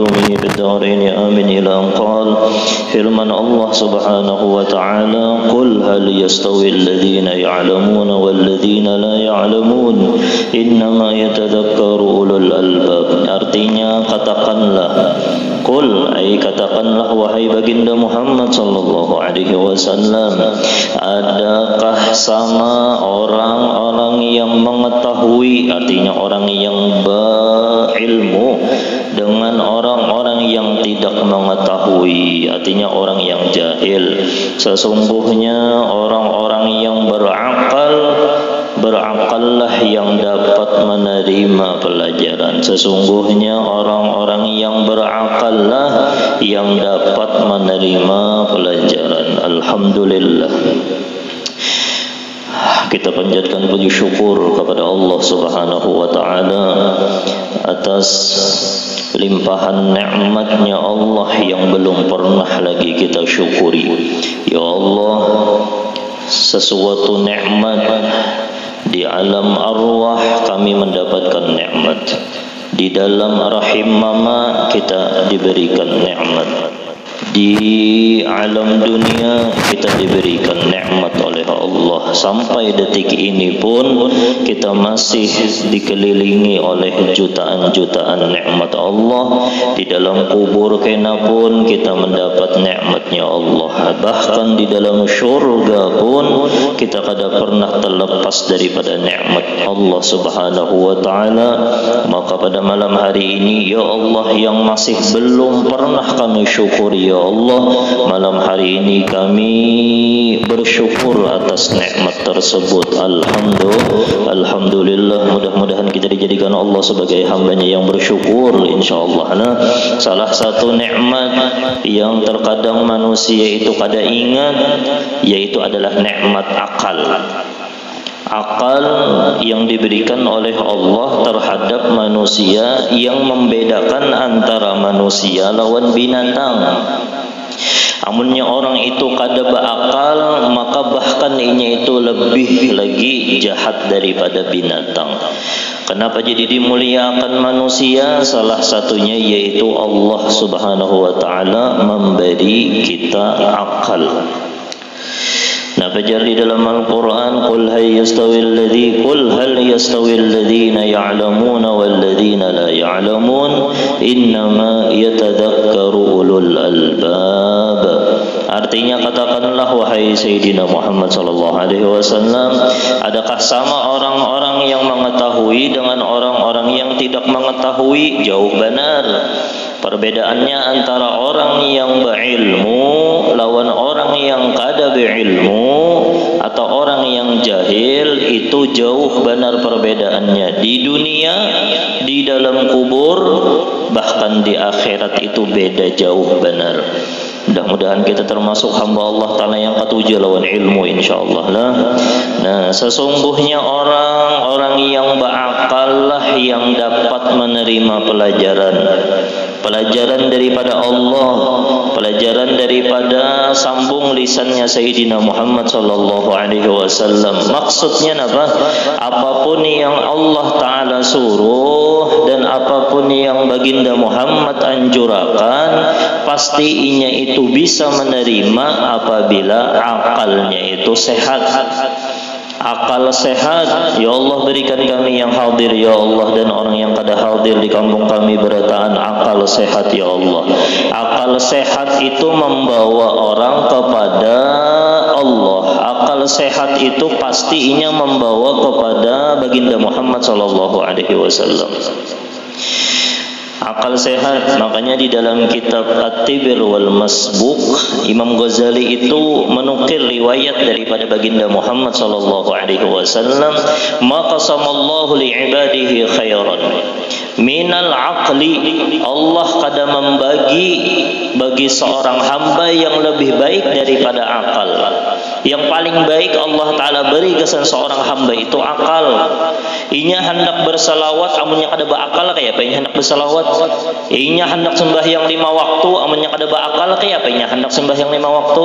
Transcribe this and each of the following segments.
علومه في الدارين آمين إلى أن قال firman Allah subhanahu wa ta'ala qul hal yastawi alladhina ya'lamun walladhina la ya'lamun innama yatadhakkaru ulul albab. Artinya katakanlah, qul ay katakanlah wahai baginda Muhammad sallallahu alaihi wasallam, adakah sama orang-orang yang mengetahui, artinya orang yang berilmu, dengan orang-orang yang tidak mengetahui, artinya orang yang jahil. Sesungguhnya orang-orang yang berakallah yang dapat menerima pelajaran. Sesungguhnya orang-orang yang berakallah yang dapat menerima pelajaran. Alhamdulillah, kita panjatkan puji syukur kepada Allah subhanahu wa ta'ala atas limpahan nikmatnya Allah yang belum pernah lagi kita syukuri. Ya Allah, sesuatu nikmat di alam arwah kami mendapatkan nikmat, di dalam rahim mama kita diberikan nikmat, di alam dunia kita diberikan nikmat oleh Allah. Sampai detik ini pun kita masih dikelilingi oleh jutaan-jutaan nikmat Allah. Di dalam kubur kena pun kita mendapat nikmatnya Allah. Bahkan di dalam syurga pun kita kada pernah terlepas daripada nikmat Allah subhanahu wa ta'ala. Maka pada malam hari ini, ya Allah, yang masih belum pernah kami syukuri, ya Allah, malam hari ini kami bersyukur atas nikmat tersebut. Alhamdulillah, mudah-mudahan kita dijadikan Allah sebagai hambanya yang bersyukur, insyaallah. Nah, salah satu nikmat yang terkadang manusia itu kada ingat, yaitu adalah nikmat akal. Akal yang diberikan oleh Allah terhadap manusia yang membedakan antara manusia lawan binatang. Amunnya orang itu kada berakal, maka bahkan inya itu lebih lagi jahat daripada binatang. Kenapa jadi dimuliakan manusia? Salah satunya yaitu Allah subhanahu wa ta'ala memberi kita akal. Nah, baca di dalam Al-Quran, qul hal yastawi alladhina ya'lamuna walladhina la ya'lamun innama yatadhakkaru ulul albab. Artinya katakanlah wahai Sayyidina Muhammad sallallahu alaihi wasallam, adakah sama orang-orang yang mengetahui dengan orang-orang yang tidak mengetahui? Jauh benar. Perbedaannya antara orang yang berilmu lawan orang yang kada berilmu atau orang yang jahil itu jauh benar perbedaannya. Di dunia, di dalam kubur, bahkan di akhirat itu beda jauh benar. Mudah-mudahan kita termasuk hamba Allah Ta'ala yang ketujuh lawan ilmu, insyaallah lah. Nah, sesungguhnya orang-orang yang berakal lah yang dapat menerima pelajaran daripada Allah, pelajaran daripada sambung lisannya Sayyidina Muhammad sallallahu alaihi wasallam. Maksudnya apa? Apapun yang Allah Ta'ala suruh dan apapun yang baginda Muhammad anjurkan, pasti inya itu bisa menerima apabila akalnya itu sehat. Akal sehat, ya Allah berikan kami yang hadir ya Allah, dan orang yang kada hadir di kampung kami berataan akal sehat ya Allah. Akal sehat itu membawa orang kepada Allah. Akal sehat itu pastinya membawa kepada baginda Muhammad sallallahu alaihi wasallam. Akal sehat, makanya di dalam kitab At-Tibr wal Masbuk, Imam Ghazali itu menukil riwayat daripada baginda Muhammad sallallahu alaihi wasallam, maka samallahu li ibadihi khairan minal aqli. Allah kada membagi bagi seorang hamba yang lebih baik daripada akal. Yang paling baik Allah Ta'ala beri kesan seorang hamba itu akal. Inya hendak bersalawat, amunnya kada beakal kayak apa inya hendak bersalawat. Inya hendak sembahyang 5 waktu, amunnya kada beakal kayak apa inya hendak sembahyang 5 waktu.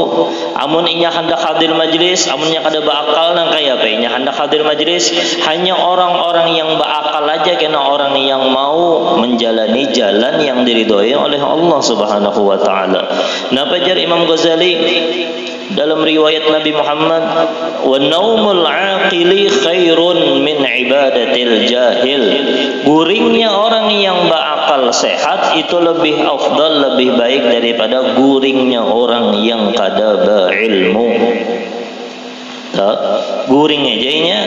Amun inya hendak hadir majlis, amunnya kada beakal nang kayak apa inya hendak hadir majlis. Hanya orang-orang yang beakal aja, kena orang yang mau menjalani jalan yang diridhoi oleh Allah Subhanahu wa Ta'ala. Nah, pajar Imam Ghazali dalam riwayat Nabi Muhammad, wa naumul aqili khairun min ibadatil jahil. Guringnya orang yang berakal sehat itu lebih afdal, lebih baik daripada guringnya orang yang kada berilmu. Guring aja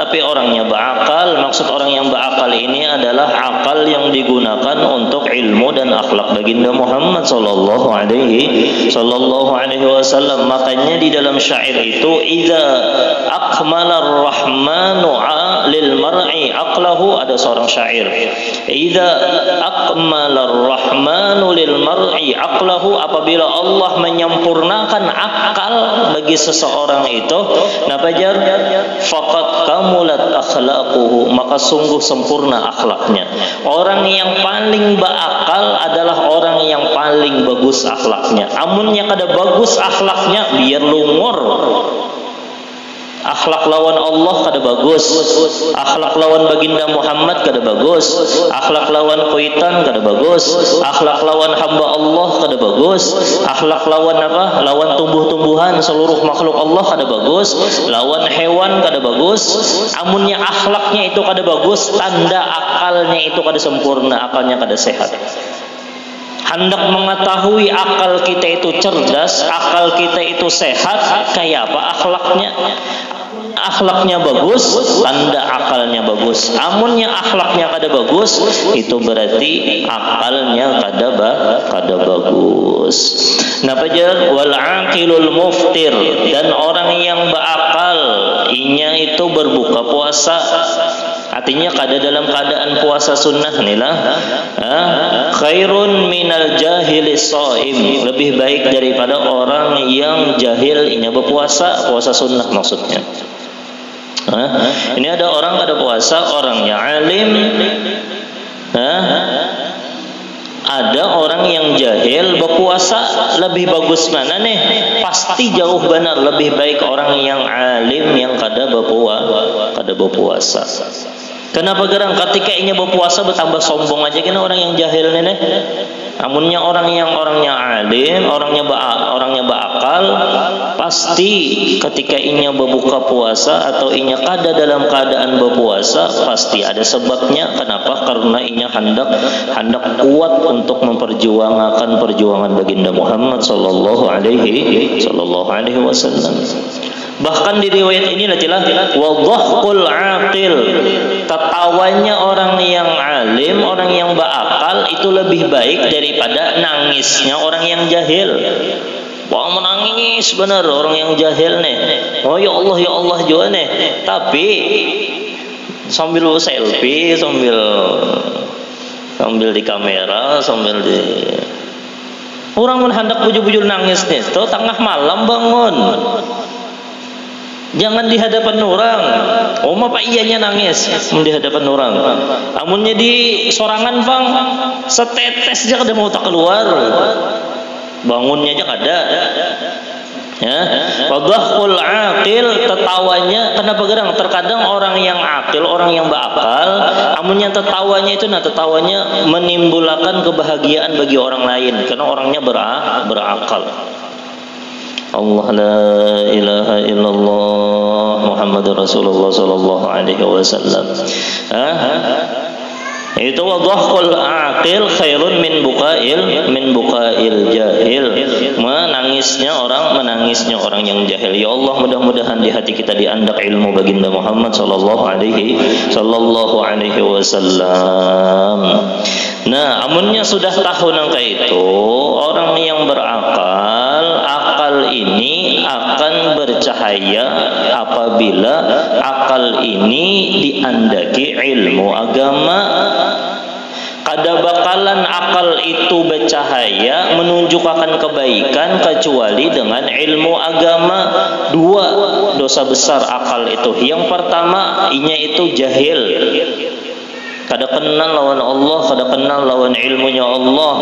tapi orangnya berakal. Maksud orang yang berakal ini adalah akal yang digunakan untuk ilmu dan akhlak baginda Muhammad sallallahu alaihi wasallam. Makanya di dalam syair itu, idza akmala ar-rahmanu lil mar'i aqlahu, ada seorang syair, idza akmala ar-rahmanu lil mar'i aqlahu, apabila Allah menyempurnakan akal bagi seseorang itu, nafajar faqad kamulat akhlaquhu, maka sungguh sempurna akhlaknya. Orang yang paling berakal adalah orang yang paling bagus akhlaknya. Amunnya kada bagus akhlaknya, biar lumur. Akhlak lawan Allah kada bagus, akhlak lawan baginda Muhammad kada bagus, akhlak lawan kuitan kada bagus, akhlak lawan hamba Allah kada bagus, akhlak lawan apa? Lawan tumbuh-tumbuhan seluruh makhluk Allah kada bagus, lawan hewan kada bagus. Amunnya akhlaknya itu kada bagus, tanda akalnya itu kada sempurna, akalnya kada sehat. Hendak mengetahui akal kita itu cerdas, akal kita itu sehat, kayak apa akhlaknya? Akhlaknya bagus, tanda akalnya bagus. Amunnya akhlaknya kada bagus, itu berarti akalnya kada bagus. Nah, pajar wal aqilul muftir, dan orang yang berakal inya itu berbuka puasa. Artinya kada dalam keadaan puasa sunnah nilah, khairun minal jahilis shaim, lebih baik daripada orang yang jahil inya berpuasa, puasa sunnah maksudnya. Ini ada orang ada puasa, orangnya alim, ada orang yang jahil berpuasa, lebih bagus mana nih? Pasti jauh benar lebih baik orang yang alim yang kada berpuasa. Kenapa gerang ketika inya berpuasa bertambah sombong aja kena orang yang jahil nih? Amunnya orangnya alim, orangnya berakal, pasti ketika inya berbuka puasa atau inya kada dalam keadaan berpuasa, pasti ada sebabnya. Kenapa? Karena inya hendak kuat untuk memperjuangkan perjuangan baginda Muhammad sallallahu alaihi wasallam. Bahkan di riwayat ini adalah wadhaqul aqil, tertawanya orang yang alim, orang yang berakal itu lebih baik daripada nangisnya orang yang jahil. Wah, menangis benar orang yang jahil nih. Oh ya Allah juga nih. Tapi sambil selfie, sambil di kamera, sambil di orang hendak bujul-bujul nangis nih. Tuh tengah malam bangun. Jangan di hadapan orang. Pak iyanya nangis di hadapan orang. Amunnya di sorangan bang, setetes aja kada mau tak keluar. Bangunnya aja kada. Ya, wadhaqul aqil, tertawanya. Kenapa gerang? Terkadang orang yang akil, orang yang berakal, amunnya tertawanya itu, tertawanya menimbulkan kebahagiaan bagi orang lain karena orangnya berakal. Allah la ilaha illallah Muhammadur Rasulullah sallallahu alaihi wasallam. Itu wadhaqul aqil khairun min buqail jahil. Menangisnya orang yang jahil. Ya Allah, mudah-mudahan di hati kita diandak ilmu baginda Muhammad sallallahu alaihi wasallam. Nah, amunnya sudah tahu nangka itu, orang yang berakal, akal ini akan bercahaya apabila akal ini diandaki ilmu agama. kada bakalan akal itu bercahaya menunjuk akan kebaikan kecuali dengan ilmu agama. Dua dosa besar akal itu. Yang pertama, inya itu jahil, kada kenal lawan Allah, kada kenal lawan ilmunya Allah.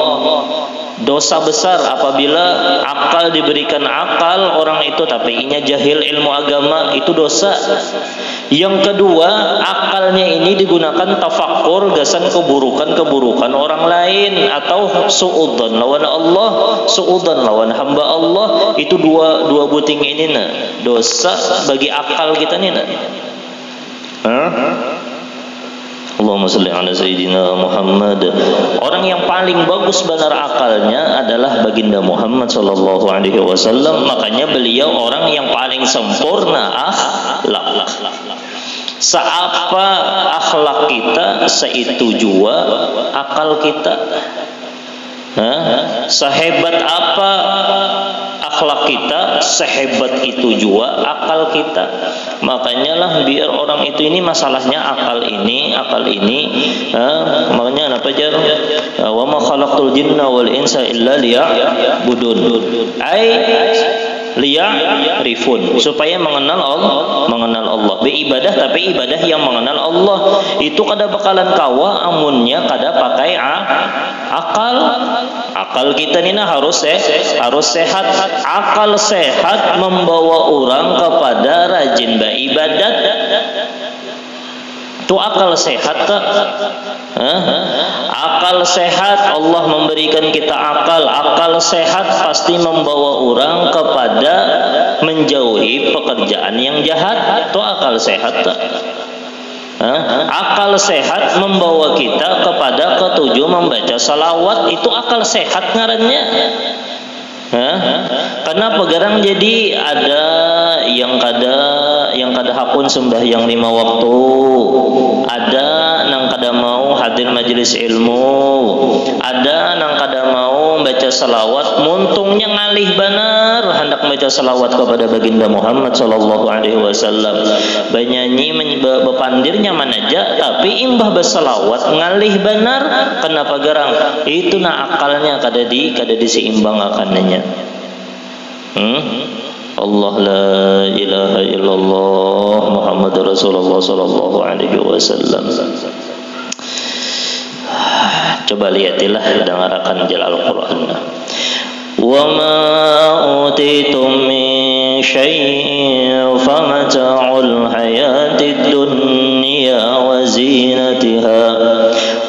Dosa besar apabila akal diberikan akal orang itu tapi inya jahil ilmu agama, itu dosa. Yang kedua, akalnya ini digunakan tafakur gasan keburukan-keburukan orang lain atau suudzon lawan Allah, suudzon lawan hamba Allah. Itu dua buting ini dosa bagi akal kita nih. Allahumma salli ala Sayyidina Muhammad. Orang yang paling bagus benar akalnya adalah baginda Muhammad sallallahu alaihi wasallam. Makanya beliau orang yang paling sempurna akhlak. Seapa akhlak kita, seitu jua akal kita. Sehebat apa akhlak kita, sehebat itu jua akal kita. Makanya lah biar orang itu ini masalahnya akal ini, makanya apa jar? Wa ma khalaqtul jinna wal insa illa liya'budun. Rifun, supaya mengenal Allah. Beribadah tapi ibadah yang mengenal Allah. Itu kada bakalan kawa amunnya kada pakai akal kita nina harus sehat. Akal sehat membawa orang kepada rajin beribadat. Itu akal sehat tak? Akal sehat Allah memberikan kita akal. Akal sehat pasti membawa orang kepada menjauhi pekerjaan yang jahat. Itu akal sehat tak? Akal sehat membawa kita kepada ketujuh membaca salawat. Itu akal sehat ngarannya. Kenapa garang jadi ada yang kada hakun sembahyang 5 waktu, ada nang kada mau hadir majelis ilmu, ada nang kada mau baca salawat. Muntungnya ngalih benar hendak baca salawat kepada baginda Muhammad sallallahu alaihi wasallam. Banyanyi bepandirnya manaja tapi imbah bersalawat ngalih benar. Kenapa garang? Itu akalnya kada diseimbang akannya. Allah la ilaha illallah Muhammad Rasulullah sallallahu alaihi wasallam. Coba lihatilah dengarkan jalal Quran. Wa ma utitum min syai'in famata'ul hayatid dunya wa zinatiha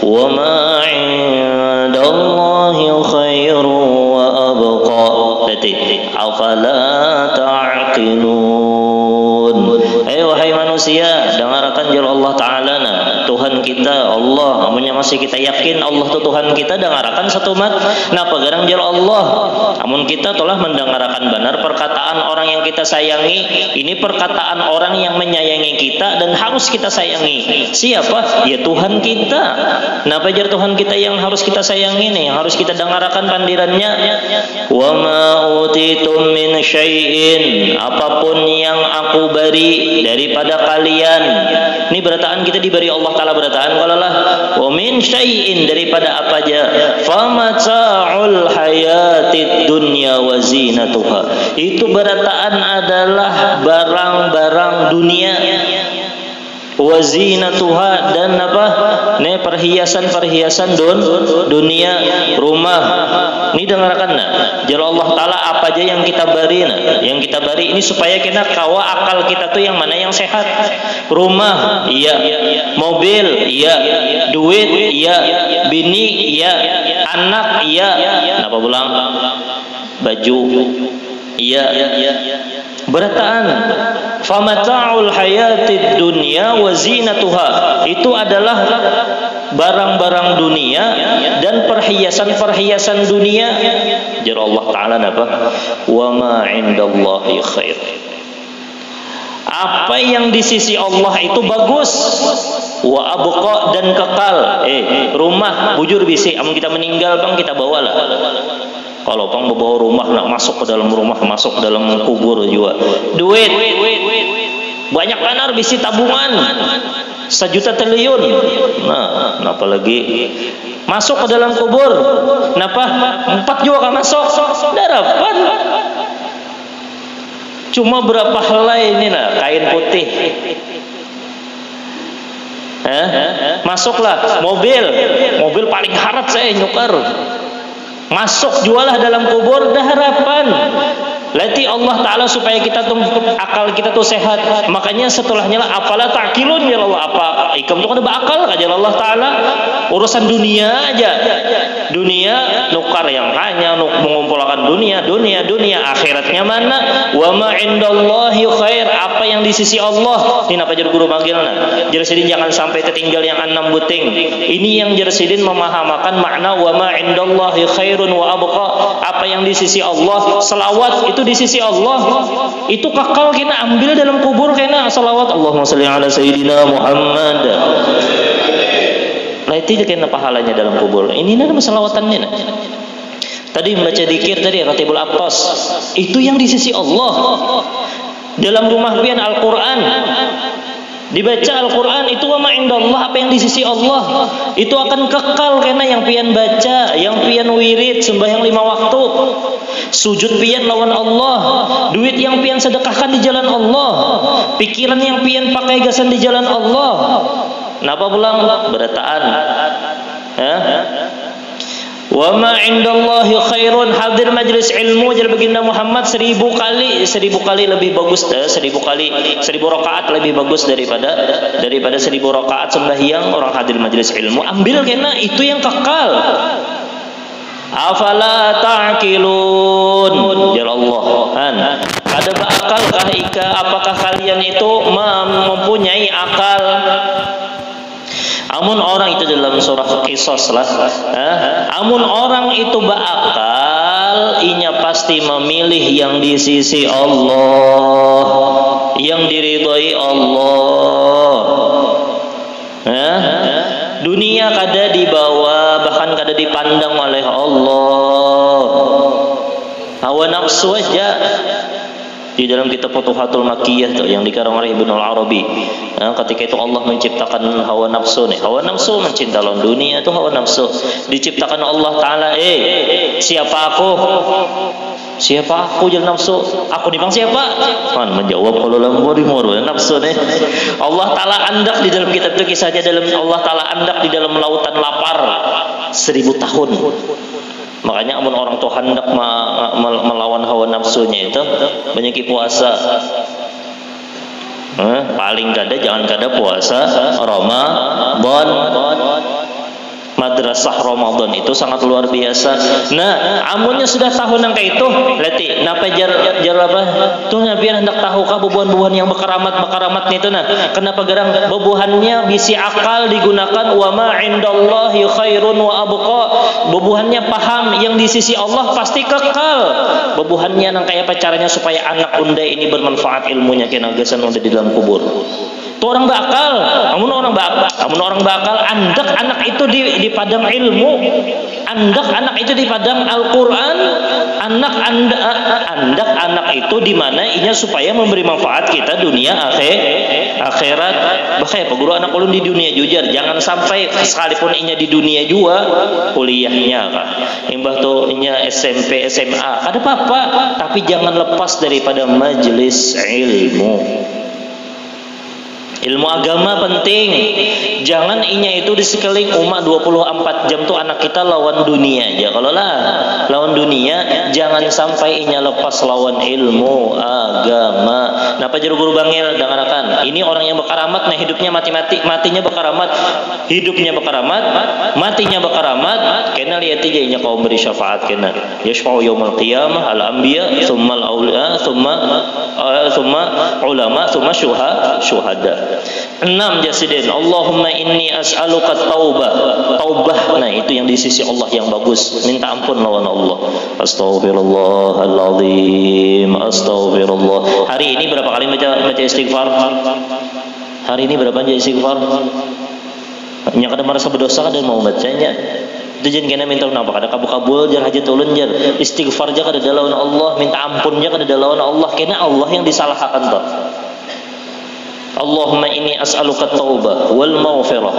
wa ma 'indallahi khairu wa abqa. Afala ta'qilun. Wahai manusia, dengarkan jar Allah Ta'ala Tuhan kita Allah. Amunnya masih kita yakin Allah itu Tuhan kita, dengarkan satu mat. Napa garang jar Allah? Amun kita telah mendengarkan benar perkataan orang yang kita sayangi. Ini perkataan orang yang menyayangi kita dan harus kita sayangi. Siapa? Ya Tuhan kita. Napa jar Tuhan kita yang harus kita sayangi nih? Yang harus kita dengarkan pandirannya. Wa ma utitum min syai'in, apapun yang aku beri daripada kalian. Ini berataan kita diberi Allah Ta'ala berataan kalalah. Wa min syai'in, daripada apa aja. Famata'ul hayatid dunya wa zinatuha. Itu berataan adalah barang-barang dunia. Wa zinatuha, dan apa? Perhiasan-perhiasan dunia, rumah. Ini dengarkan jar Allah Ta'ala apa aja yang kita beri yang kita beri ini supaya kita kawa akal kita tuh yang mana yang sehat. Rumah iya, mobil iya, duit iya, bini iya, anak iya, apa pulang baju iya. Berataan famata'ul hayatid dunya wa zinatuha, itu adalah barang-barang dunia dan perhiasan-perhiasan dunia. Jar Allah Ta'ala apa? Wa ma 'indallahi khair. Apa yang di sisi Allah itu bagus. Wa abqa, dan kekal. Rumah bujur bisi, amun kita meninggal bang kita bawalah. Kalau pang bawa rumah nak masuk ke dalam rumah, masuk ke dalam kubur juga. Duit banyak benar bisi tabungan 1 juta triliun. Nah, apalagi masuk ke dalam kubur. Kenapa? 4 juga kan masuk. Darapan. Cuma berapa helai ini nah, kain putih. Masuklah mobil paling harap saya nyukar. Masuk jualah dalam kubur, dah harapan. Lati Allah Ta'ala supaya kita tuh akal kita tuh sehat. Makanya setelahnya lah apalah ta'qilun ya Allah, apa ikam tuh kan berakal aja Allah Ta'ala. Urusan dunia aja, dunia nukar yang hanya mengumpulkan dunia, akhiratnya mana? Wa ma indallahi khair, apa yang di sisi Allah. Ini apa jadi guru panggilna Jersidin jangan sampai tertinggal yang 6 buting. Ini yang Jersidin memahamakan makna wa ma indallahi khairun wa abqa, apa yang di sisi Allah. Selawat itu di sisi Allah, itu kekal kena ambil dalam kubur kena salawat Allahumma sholli ala sayyidina Muhammad. Nah itu kena pahalanya dalam kubur. Ini nama salawatannya. Tadi membaca dzikir tadi Ratibul Aptos, itu yang di sisi Allah. Dalam rumah pian Al-Qur'an, dibaca Al-Quran itu wa ma indallah, apa yang di sisi Allah itu akan kekal karena yang pian baca, yang pian wirid sembahyang 5 waktu, sujud pian lawan Allah, duit yang pian sedekahkan di jalan Allah, pikiran yang pian pakai gasan di jalan Allah. Kenapa pulang berataan? Wa ma indallahi khairun, hadir majlis ilmu jadi baginda Muhammad 1000 kali lebih bagus, 1000 rakaat lebih bagus daripada 1000 rakaat sembahyang orang hadir majlis ilmu. Ambil kena itu yang kekal. Afala ta'qilun ya Allah. Kada beakalkah ika, apakah kalian itu mempunyai akal? Amun orang itu dalam surah Qisas lah, amun orang itu berakal, inya pasti memilih yang di sisi Allah, yang diridhoi Allah. Dunia kada dibawa, bahkan kada dipandang oleh Allah. Hawa nafsu aja. Di dalam kitab Futuhatul Makkiyah tuh yang dikarang oleh Ibnu Arabi, ketika itu Allah menciptakan hawa nafsu nih. Hawa nafsu mencinta lawan dunia itu hawa nafsu. Diciptakan Allah Ta'ala, siapa aku? Siapa aku jadi nafsu? Aku dipang siapa? Man menjawab kalau lambur nafsu nih. Allah Ta'ala andak di dalam kitab itu kisahnya, dalam Allah Ta'ala andak di dalam lautan lapar 1000 tahun. Makanya amun orang tuh hendak melawan hawa nafsunya itu banyak puasa. Paling jangan kada puasa Ramadan. Madrasah Ramadan itu sangat luar biasa. Nah, amunnya sudah tahun yang kayak itu, leti, napa jar apa? Tuh Nabi hendak tahukah bubuhan-bubuhan yang bekaramat itu nah. Kenapa gerang bubuhannya bisi akal digunakan wa ma indallahi khairun wa abqa. Bubuhannya paham yang di sisi Allah pasti kekal. Bubuhannya nang kayak apa caranya supaya anak unda ini bermanfaat ilmunya kena gasan udah di dalam kubur. Tuh orang bakal, amun orang bakal andak anak itu di padang ilmu, andak anak itu di padang Al-Quran, andak anak itu di mana inya supaya memberi manfaat kita dunia akhirat. Bahaya guru anak ulun di dunia jujar, jangan sampai sekalipun inya di dunia juga kuliahnya kak, imbah tuh inya SMP SMA ada apa-apa, tapi jangan lepas daripada majelis ilmu. Ilmu agama penting. Jangan inya itu di sekeliling umat 24 jam tuh anak kita lawan dunia aja. Kalau lah lawan dunia, jangan sampai inya lepas lawan ilmu agama. Napa juru guru bangil denganakan? Ini orang yang berkaramat, nah hidupnya matinya berkaramat, hidupnya berkaramat, matinya berkaramat. Kena lihat aja inya kaum beri syafaat kena. Yashfa'u yaumul qiyamah al-anbiya, thumma al-awliya, thumma ulama, thumma syuhada. 6 jasidin. Allahumma inni as'aluka taubah. Nah itu yang di sisi Allah yang bagus. Minta ampun lawan Allah. Astaghfirullahaladzim. Astaghfirullah. Hari ini berapa kali baca istighfar? Hari ini berapa baca istighfar? Nya kada merasa berdosa kada mau bacanya. Itu jangan kena minta napa kada kabul jangan hajat ulun jar. Istighfar ja kada lawan Allah, minta ampun ja kada lawan Allah. Kena Allah yang disalahkan toh. Allahumma inni as'aluka taubah wal maghfirah.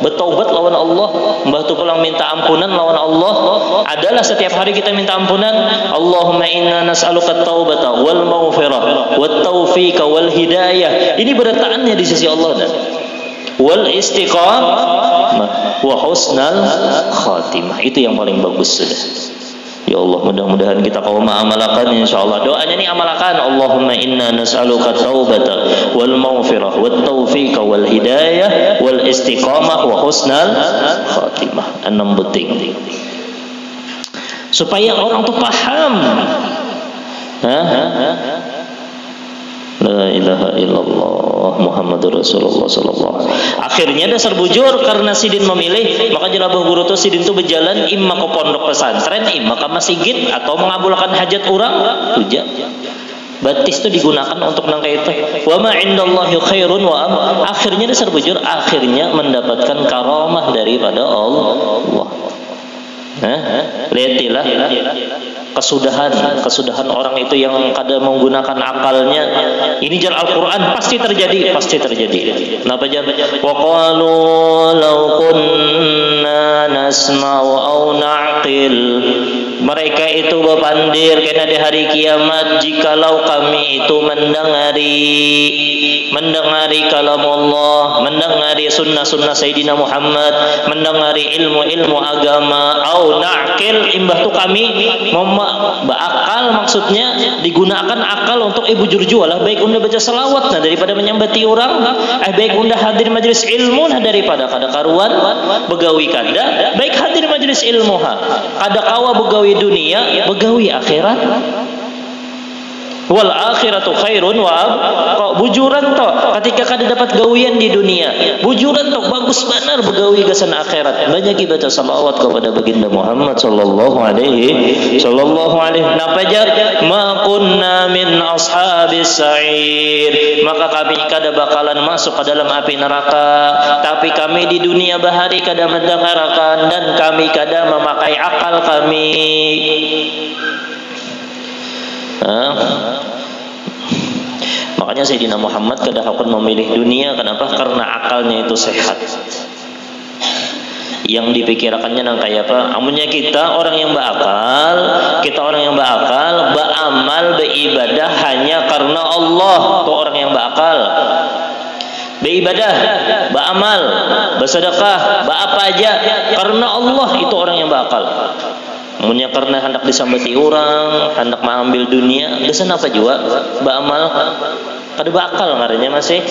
Bertaubat lawan Allah, mbah tu pulang minta ampunan lawan Allah adalah setiap hari kita minta ampunan. Allahumma inna nas'aluka taubata wal maghfirah wat taufiqa wal hidayah. Ini berataannya di sisi Allah dan wal istiqamah wa husnal khatimah. Itu yang paling bagus sudah. Ya Allah, mudah-mudahan kita kaum amalakan insyaallah. Doanya nih amalakan. Allahumma inna nas'aluka taubata wal maghfirah wat taufiqa wal hidayah wal istiqamah wa husnal khatimah. 6 penting. Supaya orang tuh paham. La ilaha illallah Muhammadur Rasulullah sallallahu alaihi wasallam. Akhirnya dasar bujur karena sidin memilih, maka jelabah guru tuh sidin tuh berjalan imma ke pondok pesantren, imma ke masjid atau mengabulkan hajat orang tuja. Batis itu digunakan untuk nangka itu. Wa ma indallahi khairun wa akhirnya dasar bujur akhirnya mendapatkan karamah daripada Allah. Lihatlah kesudahan orang itu yang kadang menggunakan akalnya. Ini jar Al-Quran pasti terjadi. Kenapa jar? Wa qalu law kunna nasma'u aw na'qil. Mereka itu berpandir karena di hari kiamat, jikalau kami itu mendengari kalam Allah, mendengari sunnah Sayyidina Muhammad, mendengari ilmu agama, au na'qil, imbah tu kami berakal, maksudnya digunakan akal untuk bujur jualah, baik unda baca selawat nah daripada menyambati orang, baik unda hadir majlis ilmu nah daripada kada karuan begawi kada, baik hadir majlis ilmu kada kawa begawi dunia, begawi akhirat. Wal akhiratu khairun wa abqa. Bujuran to ketika kada dapat gawian di dunia, bujuran to bagus benar begawi gasan akhirat. Banyak baca salawat kepada baginda Muhammad sallallahu alaihi napa jar ma kunna min ashabis sa'ir, maka kami kada bakalan masuk ke dalam api neraka, tapi kami di dunia bahari kada mendengarkan dan kami kada memakai akal kami. Makanya Sayyidina Muhammad kada akan memilih dunia. Kenapa? Karena akalnya itu sehat. Yang dipikirkannya nang kayak apa? Amunnya kita orang yang berakal, beramal, beribadah hanya karena Allah. Itu orang yang berakal. Beribadah, beramal, bersedekah, apa aja karena Allah, itu orang yang berakal. Amunnya karena hendak disambati orang, hendak mengambil dunia, gesan apa juga beramal, kada bakal ngarannya masih.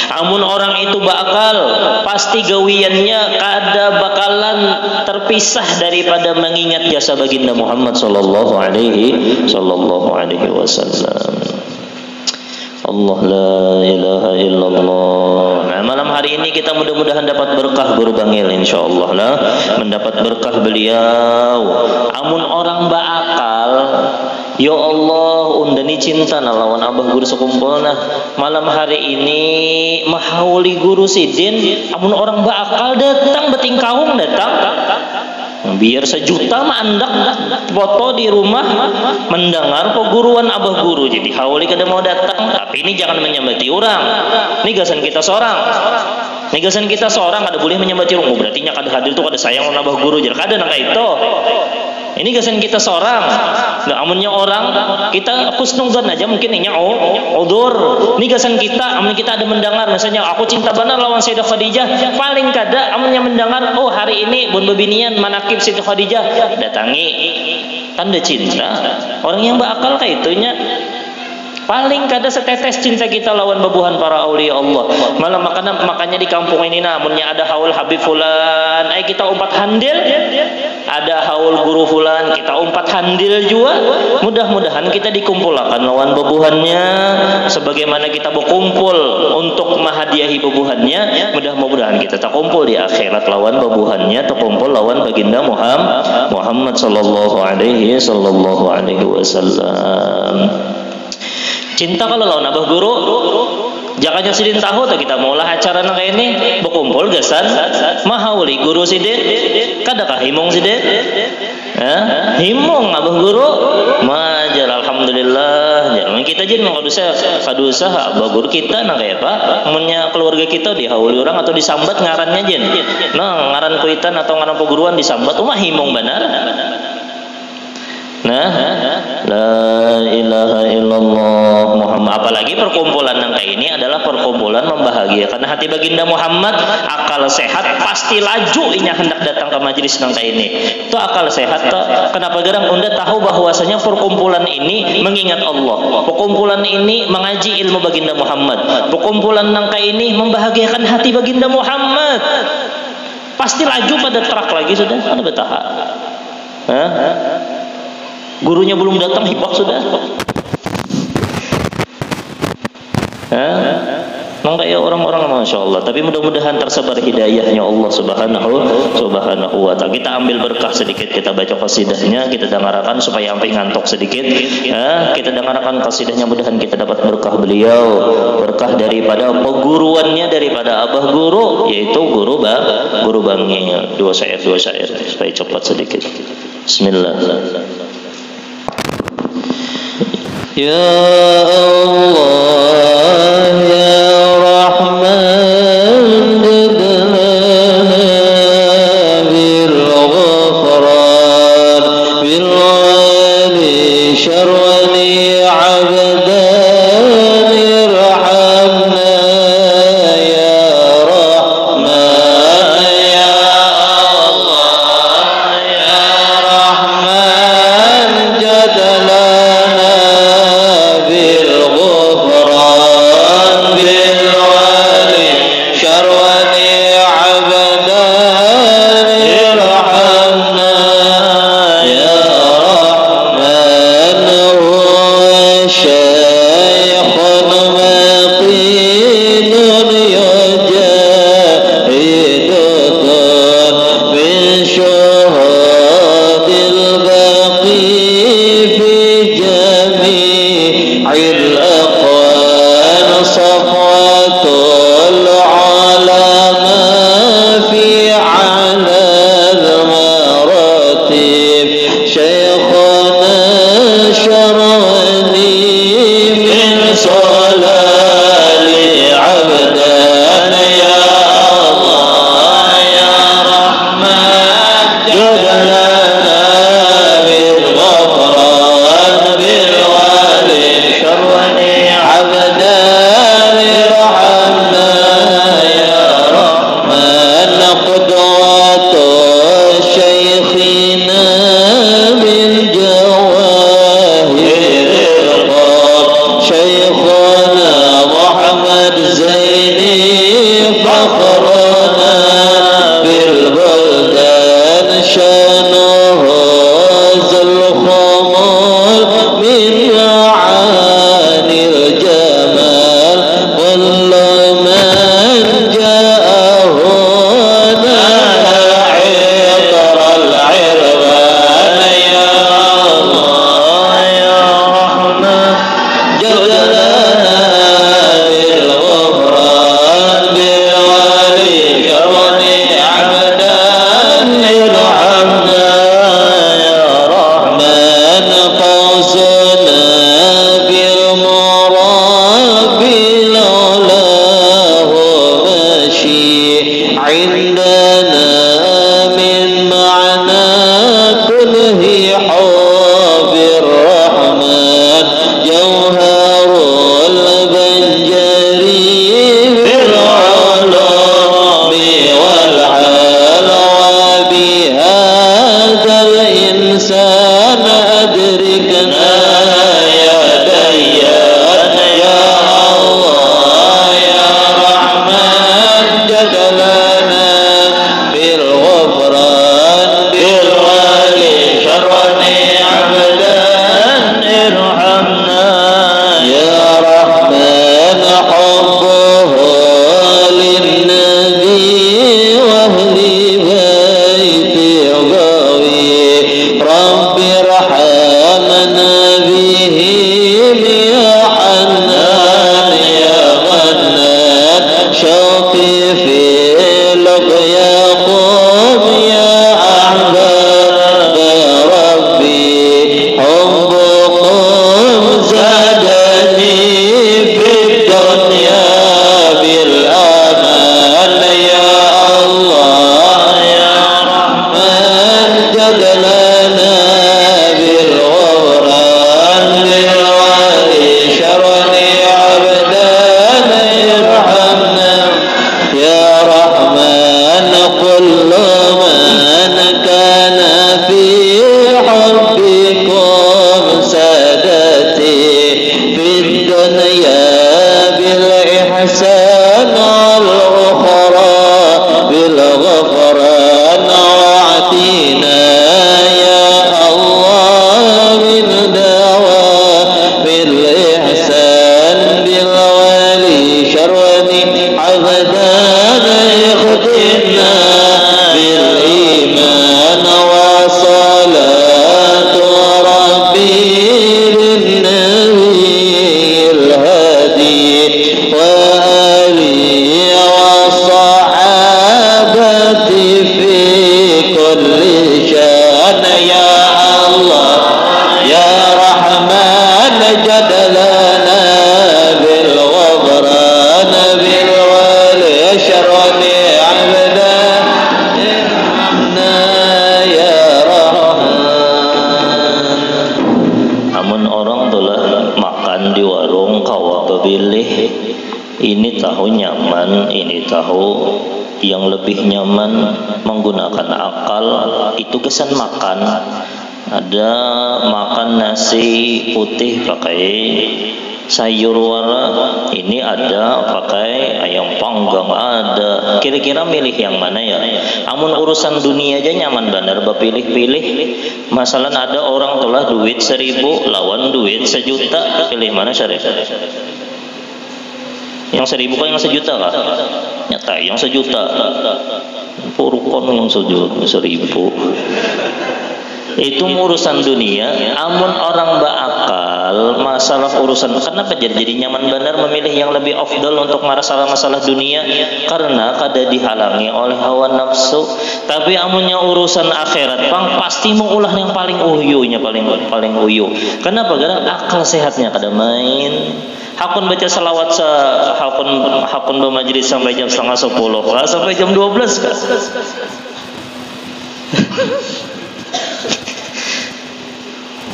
Amun orang itu bakal, pasti gawiannya kada bakalan terpisah daripada mengingat jasa baginda Muhammad sallallahu alaihi wasallam. Allah la ilaha illallah. Nah, malam hari ini kita mudah-mudahan dapat berkah Guru Bangil insyaallah lah, mendapat berkah beliau. Amun orang berakal, ya Allah undani cinta lawan abah guru sekumpulna. Malam hari ini mahauli guru sidin, amun orang berakal datang betingkahung datang. Biar sejuta mah andak foto di rumah mendengar peguruan abah guru, jadi hauli kada mau datang. Tapi ini jangan menyambati orang. Ini gasan kita seorang kada boleh menyambati orang. Berarti nya kada hadir tu kada sayang lawan abah guru, jadi kada nang itu. Ini gasan kita seorang. Nah, amunnya orang kita husnuzan aja mungkin nya udzur. Ini gasan kita, amun kita ada mendengar misalnya aku cinta benar lawan Sayyidah Khadijah, paling kada amunnya mendengar oh hari ini bun bebinian manakib Sayyidah Khadijah, datangi. Tanda cinta. Orang yang berakal kayak itunya. Paling kada setetes cinta kita lawan babuhan para aulia Allah. Malah makanya di kampung ini namunnya ada haul Habib fulan, kita umpat handil. Ada haul guru fulan, kita umpat handil juga. Mudah-mudahan kita dikumpulkan lawan babuhannya sebagaimana kita berkumpul untuk menghadiahi babuhannya. Mudah-mudahan kita tak kumpul di akhirat lawan babuhannya, terkumpul lawan baginda Muhammad sallallahu alaihi wasallam. Cinta kalau lawan abah guru, jakanya sidin tahu tak kita maulah acara nang ini berkumpul gasan mahauli guru sidin, kadakah himung sidin, himung abah guru, majar alhamdulillah. alhamdulillah jangan kita jeung kadusa bagur kita nah kayak apa munnya keluarga kita dihauli orang atau disambat ngarannya jen nah ngaran kuitan atau ngaran peguruan disambat mah himung benar. Nah, la ilaha illallah Muhammad. Apalagi perkumpulan yang kayak ini adalah perkumpulan membahagiakan hati baginda Muhammad. Akal sehat pasti laju inya hendak datang ke majelis yang kayak ini. Itu akal sehat toh. Kenapa gerang unda tahu bahwasanya perkumpulan ini mengingat Allah. Perkumpulan ini mengaji ilmu baginda Muhammad. Perkumpulan yang kayak ini membahagiakan hati baginda Muhammad. Pasti laju pada terak lagi sudah. Ada betah. Hah? Gurunya belum datang hibak sudah. Memang kayak orang-orang masya Allah. Tapi mudah-mudahan tersebar hidayahnya Allah subhanahu wa ta'ala. Kita ambil berkah sedikit, kita baca qasidahnya, kita dengarkan supaya sampai ngantuk sedikit. Kita dengarkan qasidahnya, mudahan kita dapat berkah beliau, berkah daripada peguruannya, daripada abah guru, yaitu guru Bangil. Dua syair supaya cepat sedikit. Bismillah. Ya Allah ya Rahman jadlana bil ghafran bil wali syarwani abdan irhamna ya Rahman ya Allah ya Rahman jadlana tahu yang lebih nyaman menggunakan akal itu kesan makan. Ada makan nasi putih pakai sayur warna, ini ada pakai ayam panggang ada. Kira-kira milih yang mana ya? Amun urusan dunia aja nyaman bener bapilih-pilih. Masalah ada orang telah duit 1.000 lawan duit 1 juta, pilih mana Syarif? Yang 1.000 kan yang 1 juta kah? Nyata yang 1 juta. Purukon yang 1.000. Itu urusan dunia. Amun orang berakal masalah urusan, kenapa jadi nyaman benar memilih yang lebih afdal untuk masalah dunia? Karena kada dihalangi oleh hawa nafsu. Tapi amunnya urusan akhirat pasti mau ulah yang paling uyunya, paling uyu. Kenapa? Karena akal sehatnya kada main. Hakun baca salawat hakun bermajlis sampai jam 9:30 sampai jam 12 kan?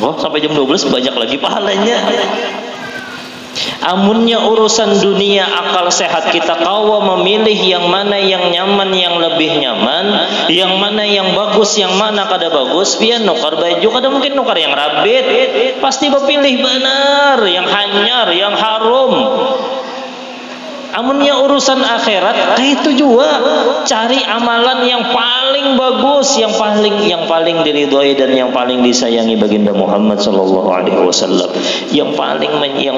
Oh, sampai jam 12 banyak lagi pahalanya. Amunnya urusan dunia akal sehat kita kawa memilih yang mana yang nyaman, yang lebih nyaman, yang mana yang bagus, yang mana kada bagus, biar nukar baju kada mungkin nukar yang rabit, pasti berpilih benar yang hanyar, yang harum. Amunnya urusan akhirat itu juga cari amalan yang paling bagus, yang paling diridhoi dan yang paling disayangi baginda Muhammad sallallahu alaihi wasallam, yang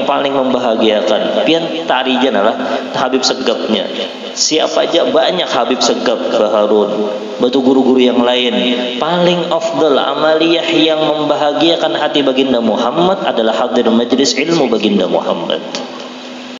paling membahagiakan. Pian tari janalah Habib Segapnya. Siapa aja banyak Habib Segap, Baharun, batu guru-guru yang lain. Paling afdal amaliyah yang membahagiakan hati baginda Muhammad adalah hadir majlis ilmu baginda Muhammad.